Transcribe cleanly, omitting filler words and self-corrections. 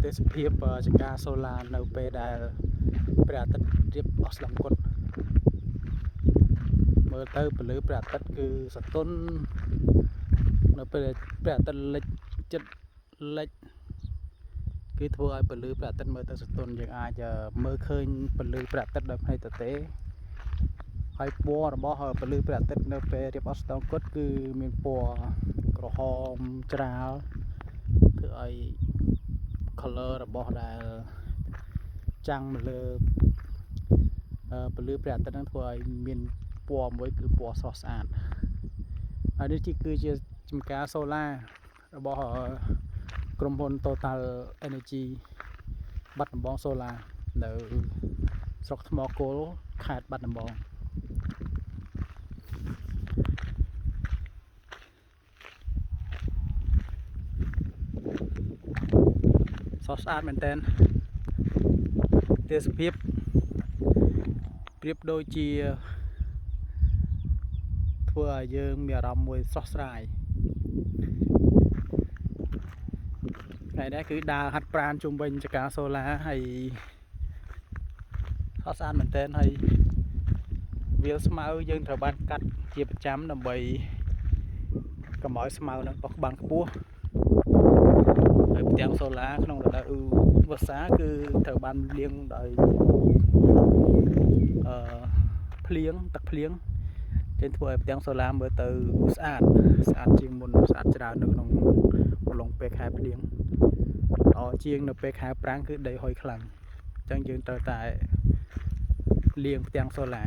ទេសភាពចង្ការសូឡានៅពេលដែលព្រះអាទិត្យរៀបអស់ស្លឹមគុតមើលទៅពន្លឺព្រះអាទិត្យគឺសតុននៅពេលព្រះអាទិត្យលិចចិត្តលិចគឺធ្វើឲ្យពន្លឺព្រះអាទិត្យមើលទៅសតុនយើងអាចមើលឃើញពន្លឺព្រះអាទិត្យដោយភ្នែកទទេហើយពណ៌របស់ពន្លឺព្រះអាទិត្យនៅពេលរៀបអស់ស្លឹមគុតគឺមានពណ៌ក្រហមច្រាលធ្វើឲ្យ color របស់ដែលចាំងមកលើពន្លឺព្រះអាទិត្យនឹងធ្វើឲ្យមានពណ៌មួយគឺពណ៌ស្រស់ស្អាតហើយនេះគឺជាចម្ការសូឡារបស់ក្រុមហ៊ុន Total Energy បាត់ដំបងសូឡានៅស្រុកថ្មគោលខេត្តបាត់ដំបងស្រស់ស្អាតមែនតើទេសភាពប្រៀបដូចជាធ្វើឲ្យយើងមានអារម្មណ៍មួយស្រស់ស្រាយថ្ងៃនេះគឺដើរហាត់ប្រាណជុំវិញចង្ការសូឡាហើយស្រស់ស្អាតមែនតើហើយវាលស្មៅយើងត្រូវបានកាត់ជាប្រចាំដើម្បីកុំឲ្យស្មៅនឹងបោះបានខ្ពស់ហើយផ្ទាំងសូឡាក្នុងរដូវវស្សាគឺត្រូវបានលាងដោយភ្លៀងទឹកភ្លៀងចេញធ្វើឲ្យផ្ទាំងសូឡាមើលទៅស្អាតជាងមុនស្អាតច្រើននៅក្នុងកំឡុងពេលខែភ្លៀងល្អជាងនៅពេលខែប្រាំងគឺដីហុយខ្លាំងអញ្ចឹងយើងត្រូវតែលាងផ្ទាំងសូឡា